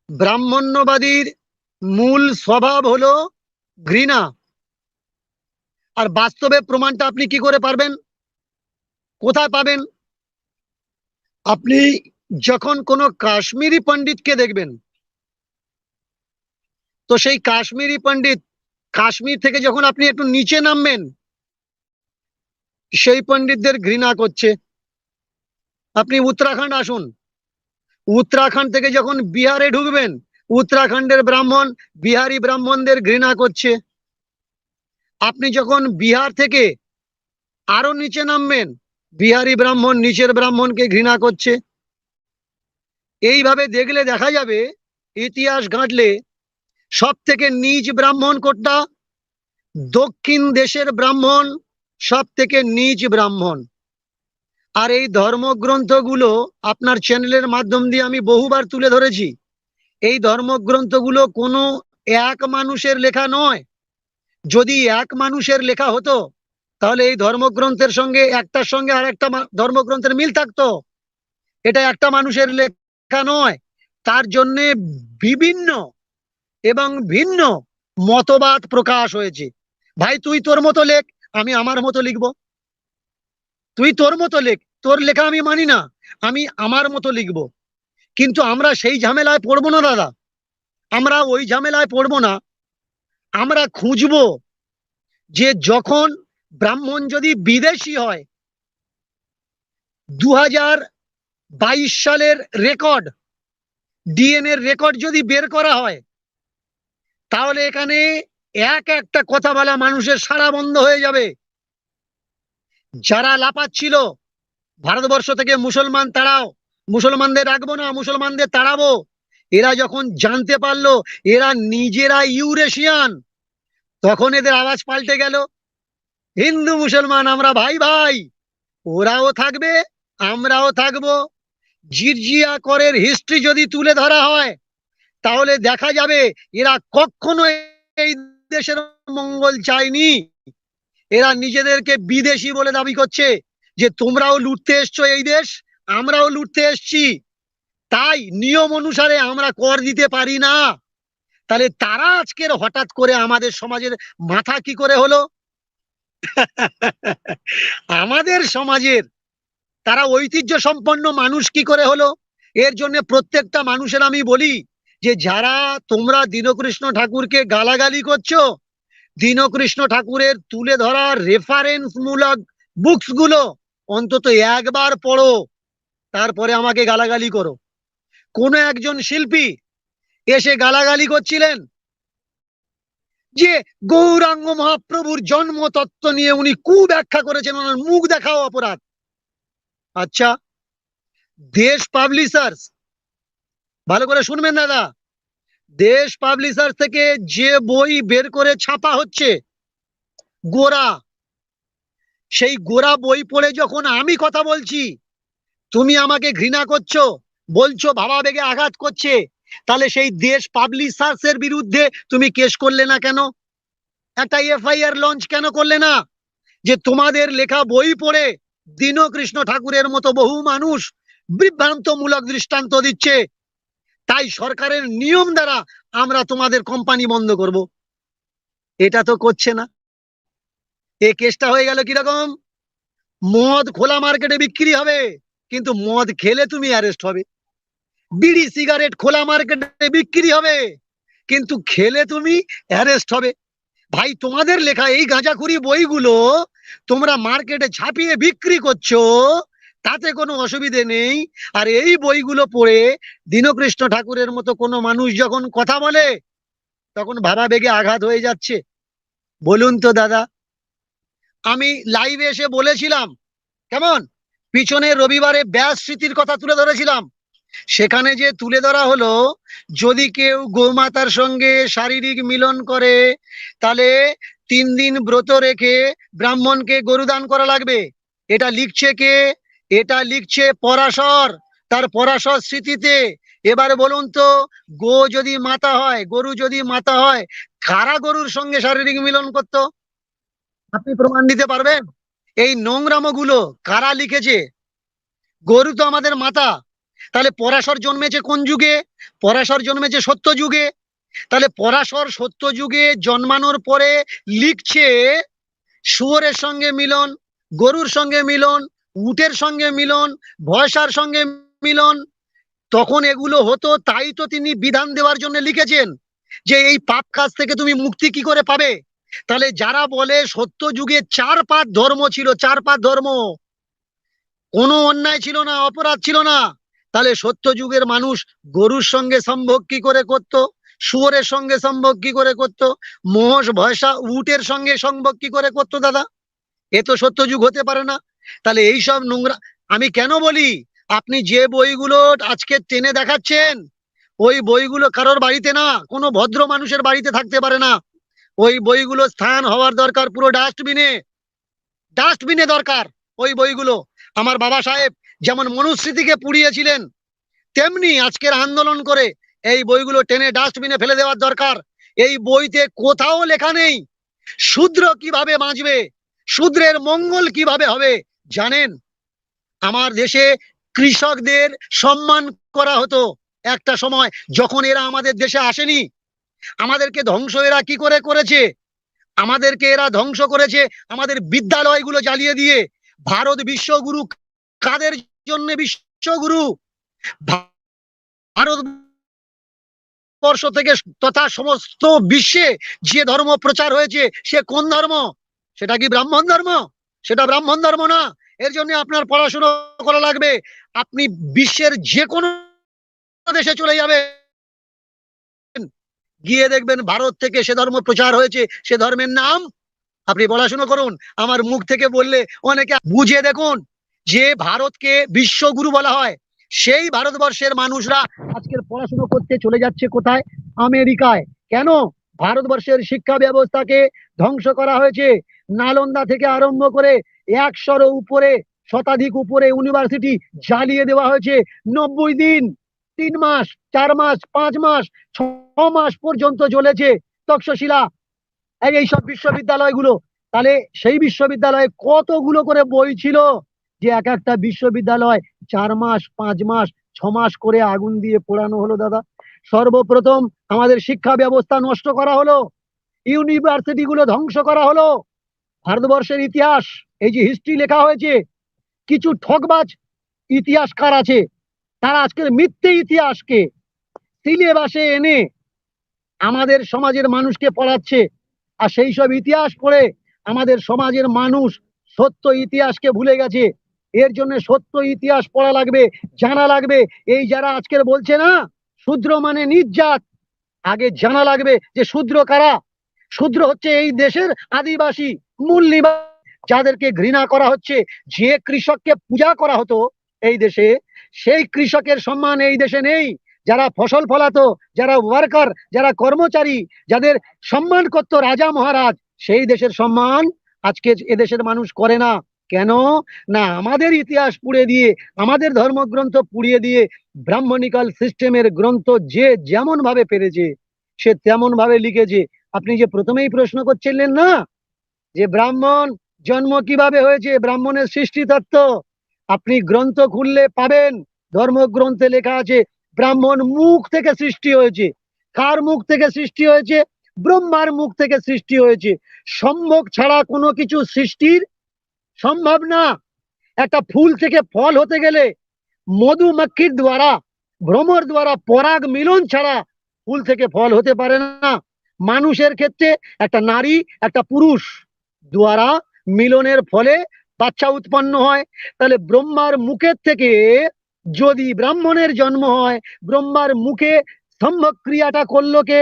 ব্রাহ্মণ্যবাদীর মূল স্বভাব হলো ঘৃণা। আর বাস্তবে প্রমাণটা আপনি কি করে পারবেন, কোথায় পাবেন? আপনি যখন কোনো কাশ্মীরি পণ্ডিতকে দেখবেন, তো সেই কাশ্মীরি পণ্ডিত কাশ্মীর থেকে যখন আপনি একটু নিচে নামবেন, সেই পণ্ডিতদের ঘৃণা করছে। আপনি উত্তরাখণ্ড আসুন, উত্তরাখণ্ড থেকে যখন বিহারে ঢুকবেন, উত্তরাখণ্ডের ব্রাহ্মণ বিহারি ব্রাহ্মণদের ঘৃণা করছে। আপনি যখন বিহার থেকে আরো নিচে নামবেন, বিহারি ব্রাহ্মণ নিচের ব্রাহ্মণকে ঘৃণা করছে। এইভাবে দেখলে দেখা যাবে, ইতিহাস ঘাঁটলে, সব থেকে নিচ ব্রাহ্মণ কোনটা? দক্ষিণ দেশের ব্রাহ্মণ সব থেকে নিচ ব্রাহ্মণ। আর এই ধর্মগ্রন্থগুলো আপনার চ্যানেলের মাধ্যম দিয়ে আমি বহুবার তুলে ধরেছি। এই ধর্মগ্রন্থগুলো কোনো এক মানুষের লেখা নয়। যদি এক মানুষের লেখা হতো, তাহলে এই ধর্মগ্রন্থের সঙ্গে একটার সঙ্গে আর একটা ধর্মগ্রন্থের মিল থাকতো। এটা একটা মানুষের লেখা নয়। তার জন্য বিভিন্ন এবং ভিন্ন মতবাদ প্রকাশ হয়েছে। ভাই, তুই তোর মতো লেখ, আমি আমার মতো লিখবো। তুই তোর মতো লেখ, তোর লেখা আমি মানি না, আমি আমার মতো লিখবো। কিন্তু আমরা সেই ঝামেলায় পড়বো না দাদা, আমরা ওই ঝামেলায় পড়বো না। আমরা খুঁজবো যে যখন ব্রাহ্মণ যদি বিদেশি হয়, 2022 সালের রেকর্ড, ডিএনএ রেকর্ড যদি বের করা হয়, তাহলে এখানে এক একটা কথা বলা মানুষের সারা বন্ধ হয়ে যাবে। যারা লাপাচ্ছিল ভারতবর্ষ থেকে মুসলমান তাড়াও, মুসলমানদের রাখবো না, মুসলমানদের তাড়াবো, এরা যখন জানতে পারলো এরা নিজেরা ইউরেশিয়ান, তখন এদের আওয়াজ পাল্টে গেল। হিন্দু মুসলমান আমরা ভাই ভাই, ওরাও থাকবে আমরাও থাকবো। জির্জিয়া করের হিস্ট্রি যদি তুলে ধরা হয়, তাহলে দেখা যাবে এরা কখনো এই দেশের মঙ্গল চায়নি। এরা নিজেদেরকে বিদেশি বলে দাবি করছে, যে তোমরাও লুটতে এসছো এই দেশ, আমরাও লুটতে এসছি, তাই নিয়ম অনুসারে আমরা কর দিতে পারি না। তাহলে তারা আজকের হঠাৎ করে আমাদের সমাজের মাথা কি করে হলো? আমাদের সমাজের তারা ঐতিহ্য সম্পন্ন মানুষ কি করে হলো? এর জন্য প্রত্যেকটা মানুষের আমি বলি, যে যারা তোমরা দীনকৃষ্ণ ঠাকুরকে গালাগালি করছো, দীনকৃষ্ণ ঠাকুরের তুলে ধরা রেফারেন্স মূলক বুকস গুলো অন্তত একবার পড়ো, তারপরে আমাকে গালাগালি করো। কোন একজন শিল্পী এসে গালাগালি করছিলেন যে গৌরাঙ্গ মহাপ্রভুর জন্ম তত্ত্ব নিয়ে উনি কুব্যাখ্যা করেছেন, ওনার মুখ দেখাও অপরাধ। আচ্ছা, দেশ পাবলিশার্স, ভালো করে শুনবেন দাদা, দেশ পাবলিশার থেকে যে বই বের করে ছাপা হচ্ছে গোরা, সেই গোরা বই পড়ে যখন আমি কথা বলছি, তুমি আমাকে ঘৃণা করছো, বলছো ভাবাবেগে আঘাত করছে, তাহলে সেই দেশ পাবলিশার্স এর বিরুদ্ধে তুমি কেস করলে না কেন? একটা এফআইআর লঞ্চ কেন করলে না? যে তোমাদের লেখা বই পড়ে দীনকৃষ্ণ ঠাকুরের মতো বহু মানুষ বিভ্রান্তমূলক দৃষ্টান্ত দিচ্ছে, তাই সরকারের নিয়ম দ্বারা আমরা তোমাদের কোম্পানি বন্ধ করব। এটা তো করছে না। এই কেসটা হয়ে গেল কিরকম? মদ খোলা মার্কেটে বিক্রি হবে, কিন্তু মদ খেলে তুমি অ্যারেস্ট হবে। বিড়ি সিগারেট খোলা মার্কেটে বিক্রি হবে, কিন্তু খেলে তুমি অ্যারেস্ট হবে। ভাই, তোমাদের লেখা এই গাঁজাখুরি বইগুলো তোমরা মার্কেটে ছাপিয়ে বিক্রি করছো, তাতে কোনো অসুবিধে নেই। আর এই বইগুলো পড়ে দীনকৃষ্ণ ঠাকুরের মতো কোনো মানুষ যখন কথা বলে, তখন ভাবাবেগে আঘাত হয়ে যাচ্ছে। বলুন তো দাদা, আমি লাইভে এসে বলেছিলাম, কেমন পিছনে রবিবারে ব্যাস স্মৃতির কথা তুলে ধরেছিলাম, সেখানে যে তুলে ধরা হলো, যদি কেউ গোমাতার সঙ্গে শারীরিক মিলন করে, তাহলে 3 দিন ব্রত রেখে ব্রাহ্মণকে গরু দান করা লাগবে। এটা লিখছে কে? এটা লিখছে পরাশর, তার পরাশর স্মৃতিতে। এবার বলুন তো, গো যদি মাতা হয়, গরু যদি মাতা হয়, কারা গরুর সঙ্গে শারীরিক মিলন করতো? আপনি প্রমাণ দিতে পারবেন? এই নোংরামো গুলো কারা লিখেছে? গরু তো আমাদের মাতা, তাহলে পরাশর জন্মেছে কোন যুগে? পরাশর জন্মেছে সত্য যুগে। তাহলে পরাশর সত্য যুগে জন্মানোর পরে লিখছে শুয়োরের সঙ্গে মিলন, গরুর সঙ্গে মিলন, উটের সঙ্গে মিলন, ভয়সার সঙ্গে মিলন। তখন এগুলো হতো, তাই তো তিনি বিধান দেওয়ার জন্য লিখেছেন যে এই পাপ কাজ থেকে তুমি মুক্তি কি করে পাবে। তাহলে যারা বলে সত্য যুগে চার পাত ধর্ম ছিল, চার পাত ধর্ম, কোনো অন্যায় ছিল না, অপরাধ ছিল না, তাহলে সত্য যুগের মানুষ গরুর সঙ্গে সম্ভোগ কি করে করত, শুয়োরের সঙ্গে সম্ভোগ কি করে করত, মোষ ভয়সা উটের সঙ্গে সম্ভোগ কি করে করতো দাদা? এ তো সত্য যুগ হতে পারে না। তাহলে এইসব নোংরা আমি কেন বলি, আপনি যে বইগুলো আজকে টেনে দেখাচ্ছেন, ওই বইগুলো কারোর বাড়িতে না, কোনো ভদ্র মানুষের বাড়িতে থাকতে পারে না। ওই বইগুলো স্থান হওয়ার দরকার পুরো ডাস্টবিনে, ডাস্টবিনে দরকার ওই বইগুলো। আমার বাবা সাহেব যেমন মনুস্মৃতিকে পুড়িয়েছিলেন, তেমনি আজকের আন্দোলন করে এই বইগুলো টেনে ডাস্টবিনে ফেলে দেওয়ার দরকার। এই বইতে কোথাও লেখা নেই শূদ্র কিভাবে বাঁচবে, শূদ্রের মঙ্গল কিভাবে হবে। জানেন, আমার দেশে কৃষকদের সম্মান করা হতো একটা সময়, যখন এরা আমাদের দেশে আসেনি। আমাদেরকে ধ্বংস এরা কি করে করেছে? আমাদেরকে এরা ধ্বংস করেছে আমাদের বিদ্যালয়গুলো জ্বালিয়ে দিয়ে। ভারত বিশ্বগুরু কাদের জন্য বিশ্বগুরু? ভারত বর্ষ থেকে তথা সমস্ত বিশ্বে যে ধর্ম প্রচার হয়েছে, সে কোন ধর্ম? সেটা কি ব্রাহ্মণ ধর্ম? সেটা ব্রাহ্মণ ধর্ম না। এর জন্য আপনার পড়াশোনা করা লাগবে। আপনি বিশ্বের যে কোনো দেশে চলে যাবেন, গিয়ে দেখবেন ভারত থেকে সে ধর্ম প্রচার হয়েছে, সে ধর্মের নাম। আপনি পড়াশোনা করুন, আমার মুখ থেকে বললে অনেকে বুঝে দেখুন যে ভারতকে বিশ্বগুরু বলা হয়। সেই ভারতবর্ষের মানুষরা আজকের পড়াশোনা করতে চলে যাচ্ছে কোথায়? আমেরিকায়। কেন? ভারতবর্ষের শিক্ষা ব্যবস্থাকে ধ্বংস করা হয়েছে। নালন্দা থেকে আরম্ভ করে 100-র উপরে, শতাধিক উপরে ইউনিভার্সিটি জ্বালিয়ে দেওয়া হয়েছে। 90 দিন, 3 মাস, 4 মাস, 5 মাস, 6 মাস পর্যন্ত জ্বলেছে তক্ষশিলা, এইসব বিশ্ববিদ্যালয়গুলো। তাহলে সেই বিশ্ববিদ্যালয়ে কতগুলো করে বই ছিল, যে এক একটা বিশ্ববিদ্যালয় 4 মাস, 5 মাস, 6 মাস করে আগুন দিয়ে পোড়ানো হলো দাদা। সর্বপ্রথম আমাদের শিক্ষা ব্যবস্থা নষ্ট করা হলো, ইউনিভার্সিটি গুলো ধ্বংস করা হলো। ভারতবর্ষের ইতিহাস, এই যে হিস্ট্রি লেখা হয়েছে, কিছু ঠকবাজ ইতিহাসকার আছে, তারা আজকের মিথ্যে ইতিহাসকে সিলেবাসে এনে আমাদের সমাজের মানুষকে পড়াচ্ছে। আর সেই সব ইতিহাস পড়ে আমাদের সমাজের মানুষ সত্য ইতিহাসকে ভুলে গেছে। এর জন্য সত্য ইতিহাস পড়া লাগবে, জানা লাগবে। এই যারা আজকের বলছে না শূদ্র মানে নিজ জাত, আগে জানা লাগবে যে শূদ্র কারা। শূদ্র হচ্ছে এই দেশের আদিবাসী মূল নিবাসী, যাদেরকে ঘৃণা করা হচ্ছে। যে কৃষককে পূজা করা হতো এই দেশে, সেই কৃষকের সম্মান এই দেশে নেই। যারা ফসল ফলাতো, যারা ওয়ার্কার, যারা কর্মচারী, যাদের সম্মান করত রাজা মহারাজ, সেই দেশের সম্মান আজকে এদেশের মানুষ করে না। কেন? না, আমাদের ইতিহাস পুড়ে দিয়ে, আমাদের ধর্মগ্রন্থ পুড়িয়ে দিয়ে, ব্রাহ্মণিকাল সিস্টেমের গ্রন্থ যে যেমন ভাবে পেরেছে সে তেমন ভাবে লিখেছে। আপনি যে প্রথমেই প্রশ্ন করছিলেন না যে ব্রাহ্মণ জন্ম কিভাবে হয়েছে, ব্রাহ্মণের সৃষ্টি তত্ত্ব, আপনি গ্রন্থ খুললে পাবেন, ধর্মগ্রন্থে লেখা আছে ব্রাহ্মণ মুখ থেকে সৃষ্টি হয়েছে। কার মুখ থেকে সৃষ্টি হয়েছে? ব্রহ্মার মুখ থেকে সৃষ্টি হয়েছে। সম্ভোগ ছাড়া কোনো কিছু সৃষ্টির সম্ভব না। একটা ফুল থেকে ফল হতে গেলে মধুমাক্ষির দ্বারা, ভ্রমর দ্বারা পরাগ মিলন ছাড়া ফুল থেকে ফল হতে পারে না। মানুষের ক্ষেত্রে একটা নারী, একটা পুরুষ দ্বারা মিলনের ফলে বাচ্চা উৎপন্ন হয়। তাহলে ব্রহ্মার মুখের থেকে যদি ব্রাহ্মণের জন্ম হয়, ব্রহ্মার মুখে সম্ভোগ ক্রিয়াটা করলো কে?